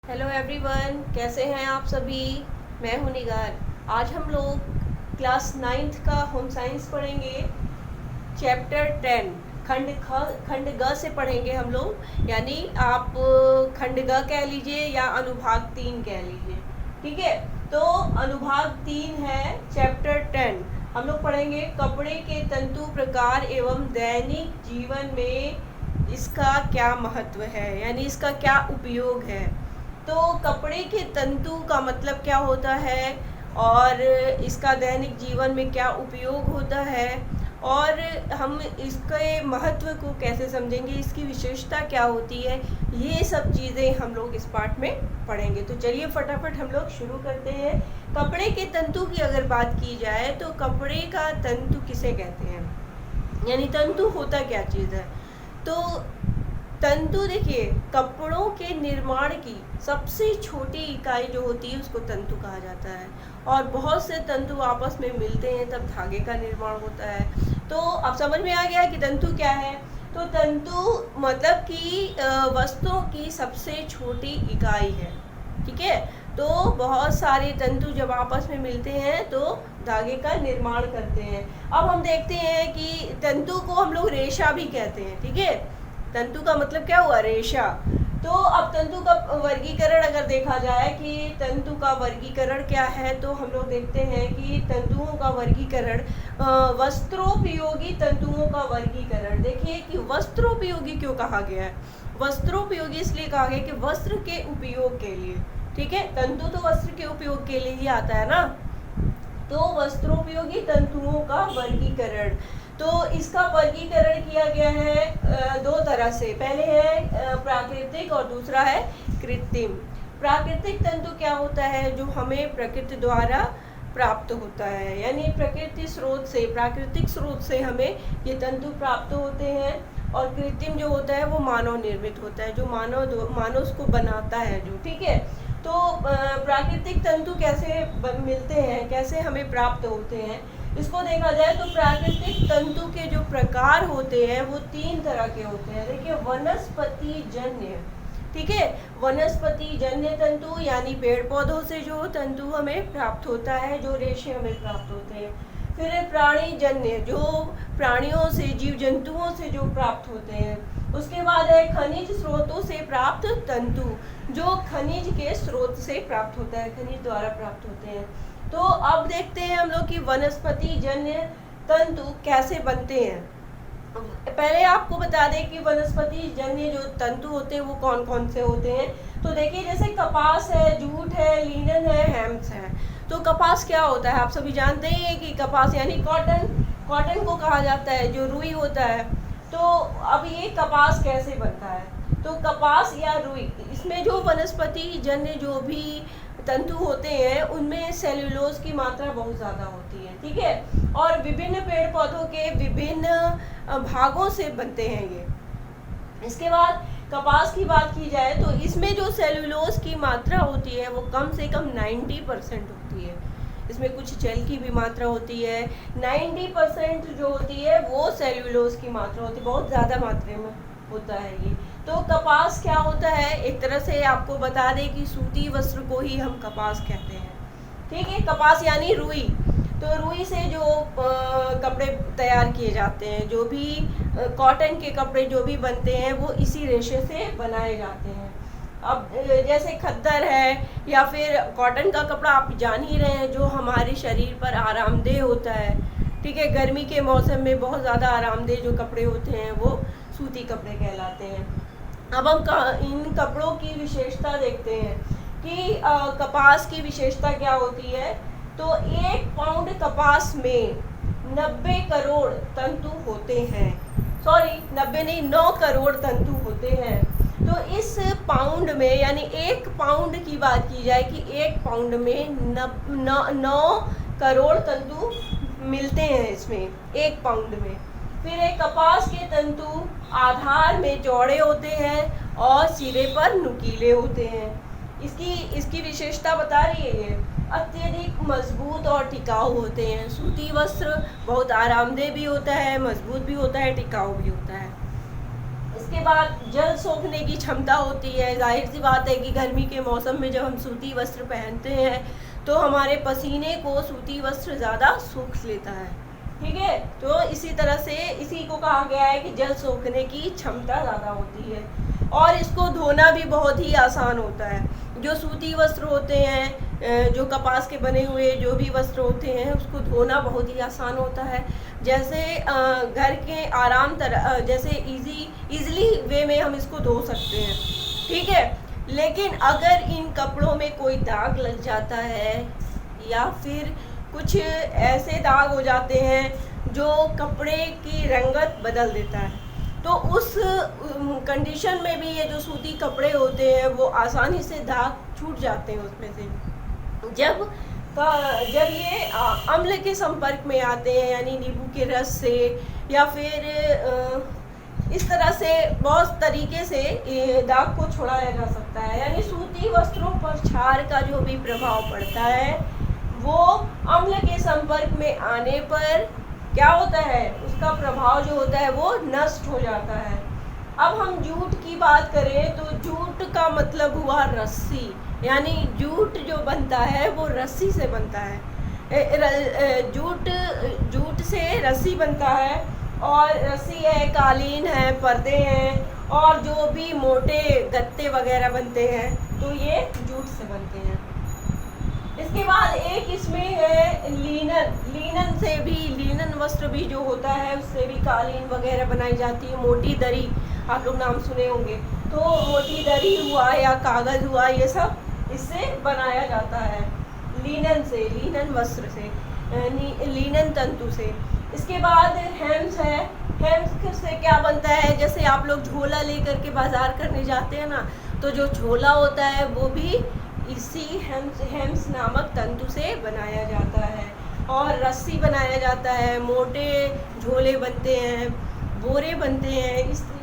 Hello everyone, कैसे हैं आप सभी। मैं हूं निगार। आज हम लोग क्लास 9th का होम साइंस पढ़ेंगे। चैप्टर 10 खंड ग से पढ़ेंगे हम लोग, यानी आप खंड ग कह लीजिए या अनुभाग 3 कह लीजिए। ठीक है, तो अनुभाग 3 है चैप्टर 10। हम लोग पढ़ेंगे कपड़े के तंतु प्रकार एवं दैनिक जीवन में इसका क्या महत्व है, यानी इसका क्या उपयोग है। तो कपड़े के तंतु का मतलब क्या होता है और इसका दैनिक जीवन में क्या उपयोग होता है, और हम इसके महत्व को कैसे समझेंगे, इसकी विशेषता क्या होती है, ये सब चीज़ें हम लोग इस पाठ में पढ़ेंगे। तो चलिए फटाफट हम लोग शुरू करते हैं। कपड़े के तंतु की अगर बात की जाए तो कपड़े का तंतु किसे कहते हैं, यानी तंतु होता क्या चीज़ है। तो तंतु देखिए, कपड़ों के निर्माण की सबसे छोटी इकाई जो होती है उसको तंतु कहा जाता है, और बहुत से तंतु आपस में मिलते हैं तब धागे का निर्माण होता है। तो अब समझ में आ गया कि तंतु क्या है। तो तंतु मतलब कि वस्तुओं की सबसे छोटी इकाई है। ठीक है, तो बहुत सारे तंतु जब आपस में मिलते हैं तो धागे का निर्माण करते हैं। अब हम देखते हैं कि तंतु को हम लोग रेशा भी कहते हैं। ठीक है, तंतु का मतलब क्या हुआ, रेशा। तो अब तंतु का वर्गीकरण अगर देखा जाए कि तंतु का वर्गीकरण क्या है, तो हम लोग देखते हैं कि तंतुओं का वर्गीकरण, वस्त्रोपयोगी तंतुओं का वर्गीकरण। देखिए कि वस्त्रोपयोगी क्यों कहा गया है। वस्त्रोपयोगी इसलिए कहा गया कि वस्त्र के उपयोग के लिए। ठीक है, तंतु तो वस्त्र के उपयोग के लिए ही आता है ना। तो वस्त्रोपयोगी तंतुओं का वर्गीकरण, तो इसका वर्गीकरण किया गया है दो तरह से। पहले है प्राकृतिक और दूसरा है कृत्रिम। प्राकृतिक तंतु क्या होता है, जो हमें प्रकृति द्वारा प्राप्त होता है, यानी प्रकृति स्रोत से, प्राकृतिक स्रोत से हमें ये तंतु प्राप्त होते हैं। और कृत्रिम जो होता है वो मानव निर्मित होता है, जो मानव उसको बनाता है जो। ठीक है, तो प्राकृतिक तंतु कैसे मिलते हैं, कैसे हमें प्राप्त होते हैं, इसको देखा जाए तो प्राकृतिक तंतु के जो प्रकार होते हैं वो 3 तरह के होते हैं। देखिए, वनस्पति जन्य, ठीक है, वनस्पति जन्य तंतु यानी पेड़ पौधों से जो तंतु हमें प्राप्त होता है, जो रेशे हमें प्राप्त होते हैं। फिर है प्राणी जन्य, जो प्राणियों से, जीव जंतुओं से जो प्राप्त होते हैं। उसके बाद है खनिज स्रोतों से प्राप्त तंतु, जो खनिज के स्रोत से प्राप्त होता है, खनिज द्वारा प्राप्त होते हैं। तो अब देखते हैं हम लोग कि वनस्पति जन्य तंतु कैसे बनते हैं। पहले आपको बता दें कि वनस्पति जन्य जो तंतु होते हैं वो कौन कौन से होते हैं। तो देखिए, जैसे कपास है, जूट है, लिनन है, हेम्स है। तो कपास क्या होता है, आप सभी जानते ही हैं कि कपास यानी कॉटन को कहा जाता है, जो रुई होता है। तो अब ये कपास कैसे बनता है, तो कपास या रुई, इसमें जो वनस्पति जन्य जो भी तंतु होते हैं उनमें सेल्यूलोज की मात्रा बहुत ज़्यादा होती है। ठीक है, और विभिन्न पेड़ पौधों के विभिन्न भागों से बनते हैं ये। इसके बाद कपास की बात की जाए तो इसमें जो सेल्यूलोज की मात्रा होती है वो कम से कम 90% होती है। इसमें कुछ जल की भी मात्रा होती है। 90% जो होती है वो सेल्यूलोज की मात्रा होती है, बहुत ज़्यादा मात्रा में होता है ये। तो कपास क्या होता है, एक तरह से आपको बता दें कि सूती वस्त्र को ही हम कपास कहते हैं। ठीक है, कपास यानी रुई। तो रुई से जो कपड़े तैयार किए जाते हैं, जो भी कॉटन के कपड़े जो भी बनते हैं वो इसी रेशे से बनाए जाते हैं। अब जैसे खद्दर है या फिर कॉटन का कपड़ा, आप जान ही रहे हैं, जो हमारे शरीर पर आरामदेह होता है। ठीक है, गर्मी के मौसम में बहुत ज़्यादा आरामदेह जो कपड़े होते हैं वो सूती कपड़े कहलाते हैं। अब हम इन कपड़ों की विशेषता देखते हैं कि कपास की विशेषता क्या होती है। तो 1 पाउंड कपास में 90 करोड़ तंतु होते हैं। सॉरी, 90 नहीं, 9 करोड़ तंतु होते हैं। तो इस पाउंड में, यानी 1 पाउंड की बात की जाए कि 1 पाउंड में 9 करोड़ तंतु मिलते हैं इसमें, 1 पाउंड में। फिर एक कपास के तंतु आधार में चौड़े होते हैं और सिरे पर नुकीले होते हैं। इसकी विशेषता बता रही है ये। अत्यधिक मजबूत और टिकाऊ होते हैं। सूती वस्त्र बहुत आरामदेह भी होता है, मजबूत भी होता है, टिकाऊ भी होता है। इसके बाद जल सोखने की क्षमता होती है। जाहिर सी बात है कि गर्मी के मौसम में जब हम सूती वस्त्र पहनते हैं तो हमारे पसीने को सूती वस्त्र ज़्यादा सूख लेता है, ठीक है। तो इसी तरह से इसी को कहा गया है कि जल सोखने की क्षमता ज़्यादा होती है और इसको धोना भी बहुत ही आसान होता है। जो सूती वस्त्र होते हैं, जो कपास के बने हुए जो भी वस्त्र होते हैं, उसको धोना बहुत ही आसान होता है। जैसे घर के आराम तरह जैसे इजीली वे में हम इसको धो सकते हैं, ठीक है। लेकिन अगर इन कपड़ों में कोई दाग लग जाता है या फिर कुछ ऐसे दाग हो जाते हैं जो कपड़े की रंगत बदल देता है, तो उस कंडीशन में भी ये जो सूती कपड़े होते हैं वो आसानी से दाग छूट जाते हैं उसमें से। जब ये अम्ल के संपर्क में आते हैं, यानी नींबू के रस से या फिर इस तरह से बहुत तरीके से दाग को छुड़ाया जा सकता है। यानी सूती वस्त्रों पर क्षार का जो भी प्रभाव पड़ता है वो अम्ल के संपर्क में आने पर क्या होता है, उसका प्रभाव जो होता है वो नष्ट हो जाता है। अब हम जूट की बात करें तो जूट का मतलब हुआ रस्सी, यानी जूट जो बनता है वो रस्सी से बनता है। जूट से रस्सी बनता है और रस्सी है, कालीन है, पर्दे हैं और जो भी मोटे गत्ते वगैरह बनते हैं तो ये जूट से बनते हैं। इसके बाद एक इसमें है लीनन से भी, लीनन वस्त्र भी जो होता है उससे भी कालीन वगैरह बनाई जाती है। मोटी दरी आप लोग नाम सुने होंगे, तो मोटी दरी हुआ या कागज़ हुआ, ये सब इससे बनाया जाता है लीनन से, लीनन वस्त्र से, लीनन तंतु से। इसके बाद हेम्स है। हेम्स से क्या बनता है, जैसे आप लोग झोला लेकर के बाजार करने जाते हैं ना, तो जो झोला होता है वो भी इसी हेम्स नामक तंतु से बनाया जाता है। और रस्सी बनाया जाता है, मोटे झोले बनते हैं, बोरे बनते हैं,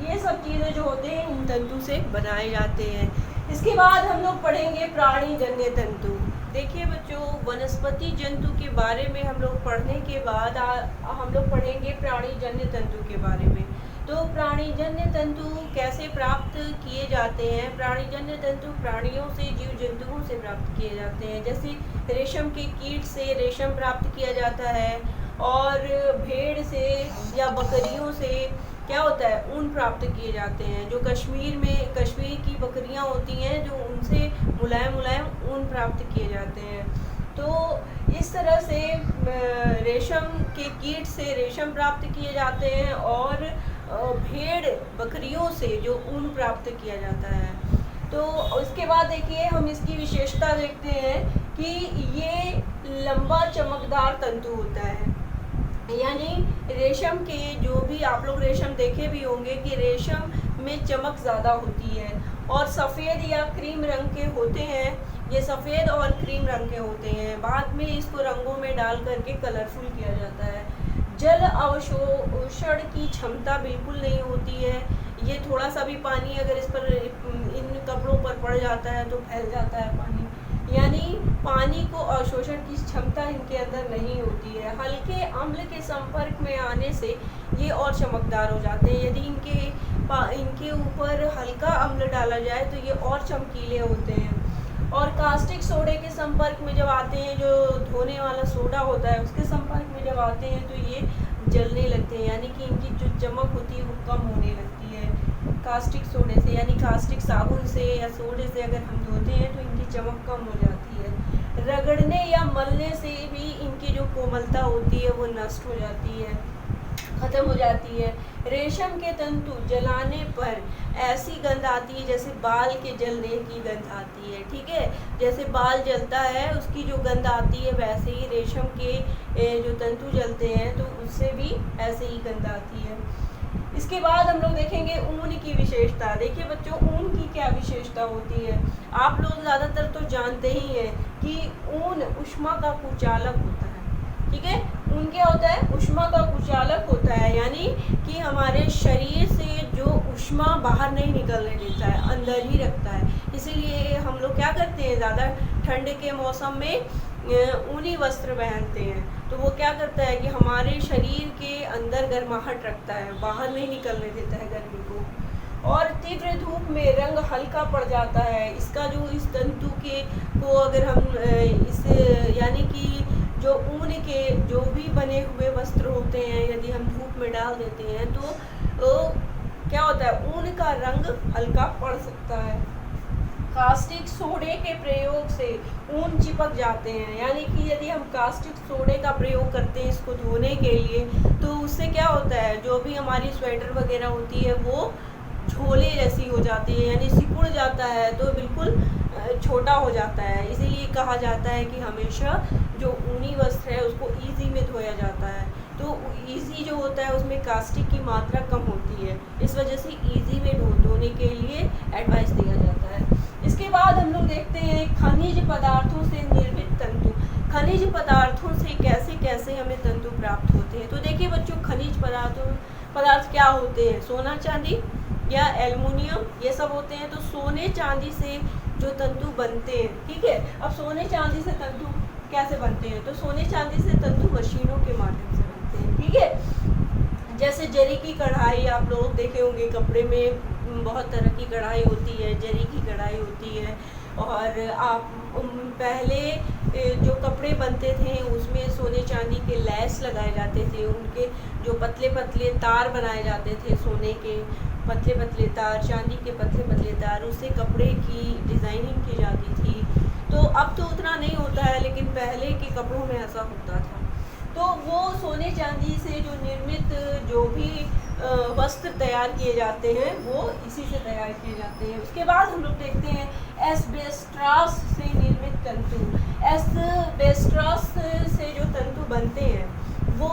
ये सब चीज़ें जो होते हैं इन तंतु से बनाए जाते हैं। इसके बाद हम लोग पढ़ेंगे प्राणी जन्य तंतु। देखिए बच्चों, वनस्पति जंतु के बारे में हम लोग पढ़ने के बाद हम लोग पढ़ेंगे प्राणी जन्य तंतु के बारे में। तो प्राणीजन्य तंतु कैसे प्राप्त किए जाते हैं? प्राणीजन्य तंतु प्राणियों से, जीव जंतुओं से प्राप्त किए जाते हैं। जैसे रेशम के कीट से रेशम प्राप्त किया जाता है और भेड़ से या बकरियों से क्या होता है, ऊन प्राप्त किए जाते हैं। जो कश्मीर की बकरियां होती हैं, जो उनसे मुलायम ऊन प्राप्त किए जाते हैं। तो इस तरह से रेशम के कीट से रेशम प्राप्त किए जाते हैं और भेड़ बकरियों से जो ऊन प्राप्त किया जाता है। तो उसके बाद देखिए हम इसकी विशेषता देखते हैं कि ये लंबा चमकदार तंतु होता है। यानी रेशम के जो भी आप लोग रेशम देखे भी होंगे कि रेशम में चमक ज़्यादा होती है और सफ़ेद या क्रीम रंग के होते हैं। ये सफ़ेद और क्रीम रंग के होते हैं। बाद में इसको रंगों में डाल करके कलरफुल किया जाता है। जल अवशोषण की क्षमता बिल्कुल नहीं होती है। ये थोड़ा सा भी पानी अगर इस पर इन कपड़ों पर पड़ जाता है तो फैल जाता है पानी, यानी पानी को अवशोषण की क्षमता इनके अंदर नहीं होती है। हल्के अम्ल के संपर्क में आने से ये और चमकदार हो जाते हैं। यदि इनके ऊपर हल्का अम्ल डाला जाए तो ये और चमकीले होते हैं। और कास्टिक सोडे के संपर्क में जब आते हैं, जो धोने वाला सोडा होता है उसके संपर्क में जब आते हैं तो ये जलने लगते हैं, यानी कि इनकी जो चमक होती है वो कम होने लगती है कास्टिक सोडे से। यानी कास्टिक साबुन से या सोडे से अगर हम धोते हैं तो इनकी चमक कम हो जाती है। रगड़ने या मलने से भी इनकी जो कोमलता होती है वो नष्ट हो जाती है, ख़त्म हो जाती है। रेशम के तंतु जलाने पर ऐसी गंध आती है जैसे बाल के जलने की गंध आती है, ठीक है। जैसे बाल जलता है उसकी जो गंध आती है, वैसे ही रेशम के जो तंतु जलते हैं तो उससे भी ऐसे ही गंध आती है। इसके बाद हम लोग देखेंगे ऊन की विशेषता। देखिए बच्चों, ऊन की क्या विशेषता होती है। आप लोग ज़्यादातर तो जानते ही हैं कि ऊन ऊष्मा का कुचालक होता है, ठीक है। ऊन क्या होता है? ऊष्मा का कुचालक होता है, यानी कि हमारे शरीर से जो ऊष्मा बाहर नहीं निकलने देता है, अंदर ही रखता है। इसीलिए हम लोग क्या करते हैं, ज़्यादा ठंड के मौसम में ऊनी वस्त्र पहनते हैं। तो वो क्या करता है कि हमारे शरीर के अंदर गर्माहट रखता है, बाहर नहीं निकलने देता है गर्मी को। और तीव्र धूप में रंग हल्का पड़ जाता है। इसका जो इस तंतु के को अगर हम इस यानी कि जो ऊन के जो भी बने हुए वस्त्र होते हैं यदि हम धूप में डाल देते हैं तो क्या होता है, ऊन का रंग हल्का पड़ सकता है। कास्टिक सोडे के प्रयोग से ऊन चिपक जाते हैं, यानी कि यदि हम कास्टिक सोडे का प्रयोग करते हैं इसको धोने के लिए तो उससे क्या होता है, जो भी हमारी स्वेटर वगैरह होती है वो झोले जैसी हो जाती है, यानी सिकुड़ जाता है, तो बिल्कुल छोटा हो जाता है। इसीलिए कहा जाता है कि हमेशा जो ऊनी वस्त्र है उसको ईजी में धोया जाता है। तो ईजी जो होता है उसमें कास्टिक की मात्रा कम होती है, इस वजह से ईजी में धोने के लिए एडवाइस दिया जाता है। इसके बाद हम लोग देखते हैं खनिज पदार्थों से निर्मित तंतु। खनिज पदार्थों से कैसे कैसे हमें तंतु प्राप्त होते हैं। तो देखिए बच्चों, खनिज पदार्थ क्या होते हैं, सोना चांदी या एल्युमिनियम ये सब होते हैं। तो सोने चांदी से जो तंतु बनते हैं, ठीक है। अब सोने चांदी से तंतु कैसे बनते हैं, तो सोने चांदी से तंतु मशीनों के माध्यम से बनते हैं, ठीक है। जैसे जरी की कढ़ाई आप लोग देखे होंगे, कपड़े में बहुत तरह की कढ़ाई होती है, जरी की कढ़ाई होती है। और आप पहले जो कपड़े बनते थे उसमें सोने चांदी के लैस लगाए जाते थे, उनके जो पतले पतले तार बनाए जाते थे, सोने के पतले पतले तार, चांदी के पतले पतले तार, उससे कपड़े की डिज़ाइनिंग की जाती थी। तो अब तो उतना नहीं होता है, लेकिन पहले के कपड़ों में ऐसा होता था। तो वो सोने चांदी से जो निर्मित जो भी वस्त्र तैयार किए जाते हैं वो इसी से तैयार किए जाते हैं। उसके बाद हम लोग देखते हैं एस्बेस्टॉस से निर्मित तंतु। एस्बेस्टॉस से जो तंतु बनते हैं वो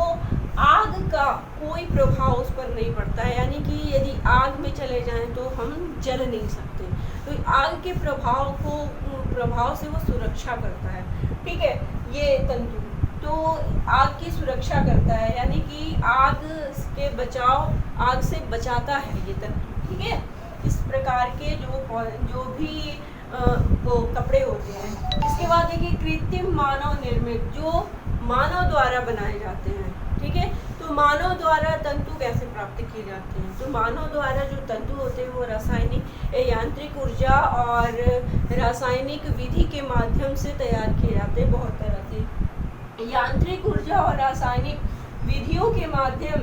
आग का कोई प्रभाव उस पर नहीं पड़ता है, यानी कि यदि आग में चले जाएं तो हम जल नहीं सकते। तो आग के प्रभाव से वो सुरक्षा करता है, ठीक है। ये तंतु तो आग की सुरक्षा करता है, यानी कि आग से बचाता है ये तंतु, ठीक है। इस प्रकार के जो भी वो कपड़े होते हैं। इसके बाद देखिए कृत्रिम मानव निर्मित, जो मानव द्वारा बनाए जाते हैं, ठीक है। तो मानव द्वारा तंतु कैसे प्राप्त किए जाते हैं, तो मानव द्वारा जो तंतु होते हैं वो रासायनिक यांत्रिक ऊर्जा और रासायनिक विधि के माध्यम से तैयार किए जाते हैं। बहुत तरह से यांत्रिक ऊर्जा और रासायनिक विधियों के माध्यम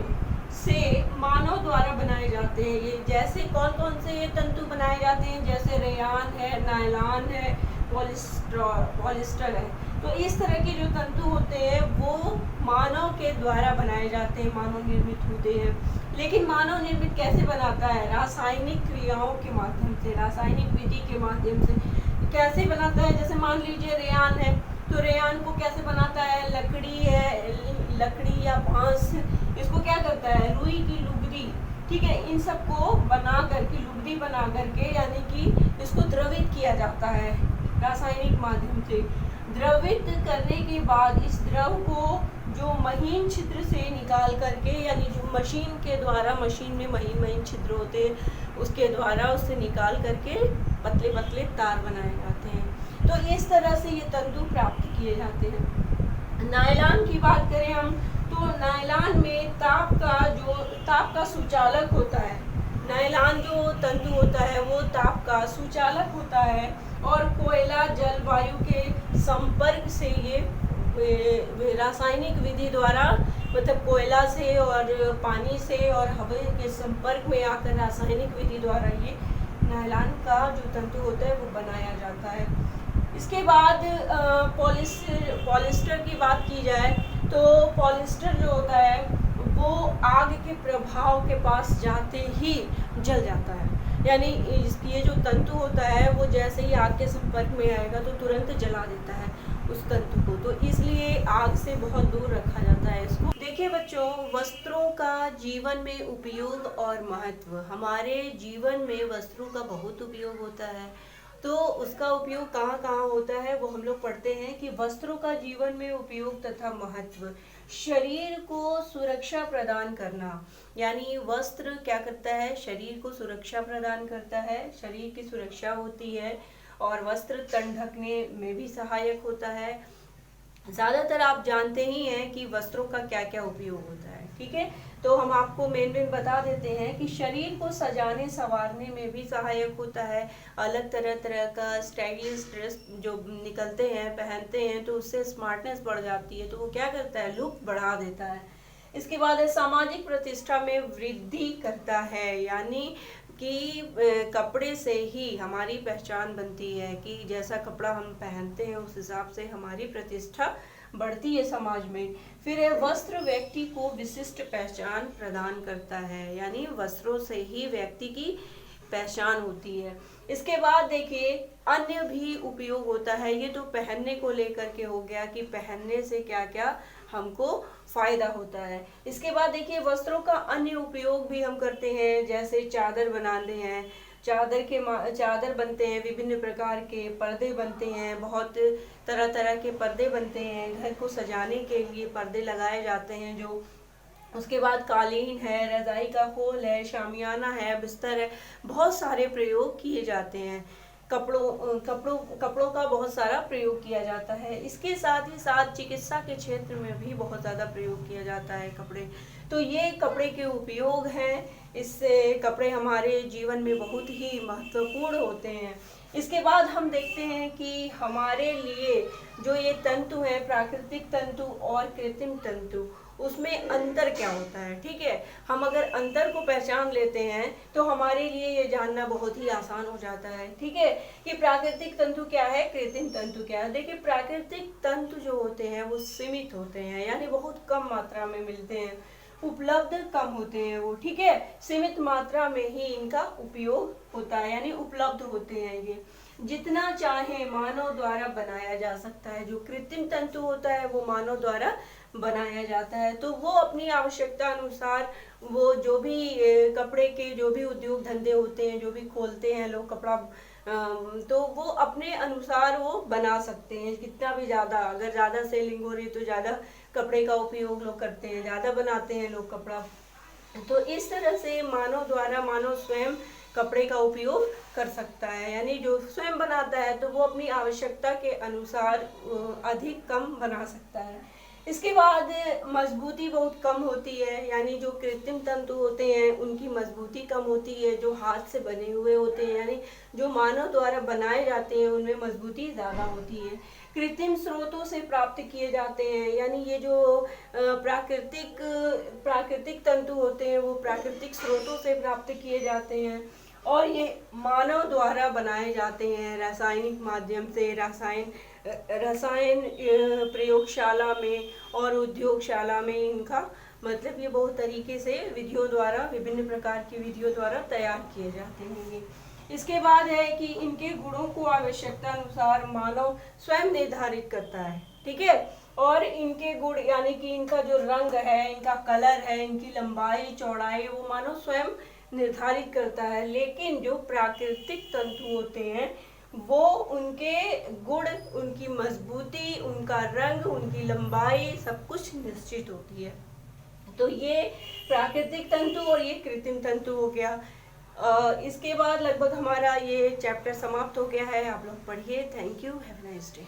से मानव द्वारा बनाए जाते हैं। ये जैसे कौन कौन से ये तंतु बनाए जाते हैं, जैसे रेयान है, नायलॉन है, पॉलिस्टर है। तो इस तरह के जो तंतु होते हैं वो मानव के द्वारा बनाए जाते हैं, मानव निर्मित होते हैं। लेकिन मानव निर्मित कैसे बनाता है, रासायनिक क्रियाओं के माध्यम से, रासायनिक विधि के माध्यम से। कैसे बनाता है, जैसे मान लीजिए रेयान है, तो रेयान को कैसे बनाता है, लकड़ी या बांस, इसको क्या करता है, रुई की लुगदी, ठीक है, इन सबको बना करके लुगदी बना करके, यानी कि इसको द्रवित किया जाता है रासायनिक माध्यम से। द्रवित करने के बाद इस द्रव को जो महीन छिद्र से निकाल करके, यानी जो मशीन के द्वारा, मशीन में महीन महीन छिद्र होते हैं उसके द्वारा उससे निकाल करके पतले पतले तार बनाए जाते हैं। तो इस तरह से ये तंतु प्राप्त किए जाते हैं। नायलॉन की बात करें हम, तो नायलॉन में ताप का सुचालक होता है। नायलॉन जो तंतु होता है वो ताप का सुचालक होता है, और कोयला जलवायु के संपर्क से ये रासायनिक विधि द्वारा, मतलब कोयला से और पानी से और हवा के संपर्क में आकर रासायनिक विधि द्वारा ये नायलॉन का जो तंतु होता है वो बनाया जाता है। इसके बाद पॉलिस्टर की बात की जाए, तो पॉलिस्टर जो होता है वो आग के प्रभाव के पास जाते ही जल जाता है, यानी ये जो तंतु होता है वो जैसे ही आग के संपर्क में आएगा तो तुरंत जला देता है उस तंतु को। तो इसलिए आग से बहुत दूर रखा जाता है इसको। देखिए बच्चों, वस्त्रों का जीवन में उपयोग और महत्व। हमारे जीवन में वस्त्रों का बहुत उपयोग होता है, तो उसका उपयोग कहाँ कहाँ होता है वो हम लोग पढ़ते हैं कि वस्त्रों का जीवन में उपयोग तथा महत्व। शरीर को सुरक्षा प्रदान करना, यानी वस्त्र क्या करता है, शरीर को सुरक्षा प्रदान करता है, शरीर की सुरक्षा होती है, और वस्त्र तन ढकने में भी सहायक होता है। ज़्यादातर आप जानते ही हैं कि वस्त्रों का क्या क्या उपयोग होता है, ठीक है। तो हम आपको मेन बता देते हैं कि शरीर को सजाने संवारने में भी सहायक होता है। अलग तरह तरह का स्टाइलिश ड्रेस जो निकलते हैं पहनते हैं तो उससे स्मार्टनेस बढ़ जाती है, तो वो क्या करता है, लुक बढ़ा देता है। इसके बाद है सामाजिक प्रतिष्ठा में वृद्धि करता है, यानी कि कपड़े से ही हमारी पहचान बनती है कि जैसा कपड़ा हम पहनते हैं उस हिसाब से हमारी प्रतिष्ठा बढ़ती है समाज में। फिर है वस्त्र व्यक्ति को विशिष्ट पहचान प्रदान करता है, यानी वस्त्रों से ही व्यक्ति की पहचान होती है। इसके बाद देखिए अन्य भी उपयोग होता है, ये तो पहनने को लेकर के हो गया कि पहनने से क्या क्या हमको फायदा होता है। इसके बाद देखिए वस्त्रों का अन्य उपयोग भी हम करते हैं, जैसे चादर बनाते हैं, चादर बनते हैं, विभिन्न प्रकार के पर्दे बनते हैं, बहुत तरह तरह के पर्दे बनते हैं, घर को सजाने के लिए पर्दे लगाए जाते हैं जो। उसके बाद कालीन है, रजाई का खोल है, शामियाना है, बिस्तर है, बहुत सारे प्रयोग किए जाते हैं। कपड़ों का बहुत सारा प्रयोग किया जाता है। इसके साथ ही साथ चिकित्सा के क्षेत्र में भी बहुत ज़्यादा प्रयोग किया जाता है कपड़े। तो ये कपड़े के उपयोग हैं, इससे कपड़े हमारे जीवन में बहुत ही महत्वपूर्ण होते हैं। इसके बाद हम देखते हैं कि हमारे लिए जो ये तंतु हैं, प्राकृतिक तंतु और कृत्रिम तंतु, उसमें अंतर क्या होता है। ठीक है, हम अगर अंतर को पहचान लेते हैं तो हमारे लिए ये जानना बहुत ही आसान हो जाता है। ठीक है, कि प्राकृतिक तंतु क्या है, कृत्रिम तंतु क्या है। देखिए प्राकृतिक तंतु जो होते हैं वो सीमित होते हैं, यानी बहुत कम मात्रा में मिलते हैं, उपलब्ध कम होते हैं वो। ठीक है, सीमित मात्रा में ही इनका उपयोग होता है, यानी उपलब्ध होते हैं ये। जितना चाहे मानव द्वारा बनाया जा सकता है। जो कृत्रिम तंतु होता है वो मानव द्वारा बनाया जाता है, तो वो अपनी आवश्यकता अनुसार वो जो भी कपड़े के जो भी उद्योग धंधे होते हैं, जो भी खोलते हैं लोग कपड़ा, तो वो अपने अनुसार वो बना सकते हैं। कितना भी ज़्यादा, अगर ज़्यादा सेलिंग हो रही तो ज़्यादा कपड़े का उपयोग लोग करते हैं, ज़्यादा बनाते हैं लोग कपड़ा। तो इस तरह से मानव द्वारा मानव स्वयं कपड़े का उपयोग कर सकता है, यानी जो स्वयं बनाता है तो वो अपनी आवश्यकता के अनुसार अधिक कम बना सकता है। इसके बाद मजबूती बहुत कम होती है, यानी जो कृत्रिम तंतु होते हैं उनकी मजबूती कम होती है। जो हाथ से बने हुए होते हैं, यानी जो मानव द्वारा बनाए जाते हैं, उनमें मजबूती ज़्यादा होती है। कृत्रिम स्रोतों से प्राप्त किए जाते हैं, यानी ये जो प्राकृतिक तंतु होते हैं वो प्राकृतिक स्रोतों से प्राप्त किए जाते हैं और ये मानव द्वारा बनाए जाते हैं रासायनिक माध्यम से, रसायन प्रयोगशाला में और उद्योगशाला में। इनका मतलब ये बहुत तरीके से विधियों द्वारा, विभिन्न प्रकार की विधियों द्वारा तैयार किए जाते हैं ये। इसके बाद है कि इनके गुणों को आवश्यकता अनुसार मानव स्वयं निर्धारित करता है। ठीक है, और इनके गुण यानी कि इनका जो रंग है, इनका कलर है, इनकी लंबाई चौड़ाई वो मानव स्वयं निर्धारित करता है। लेकिन जो प्राकृतिक तंतु होते हैं वो उनके गुण, उनकी मजबूती, उनका रंग, उनकी लंबाई सब कुछ निश्चित होती है। तो ये प्राकृतिक तंतु और ये कृत्रिम तंतु हो गया। इसके बाद लगभग हमारा ये चैप्टर समाप्त हो गया है। आप लोग पढ़िए। Thank you, have a nice day.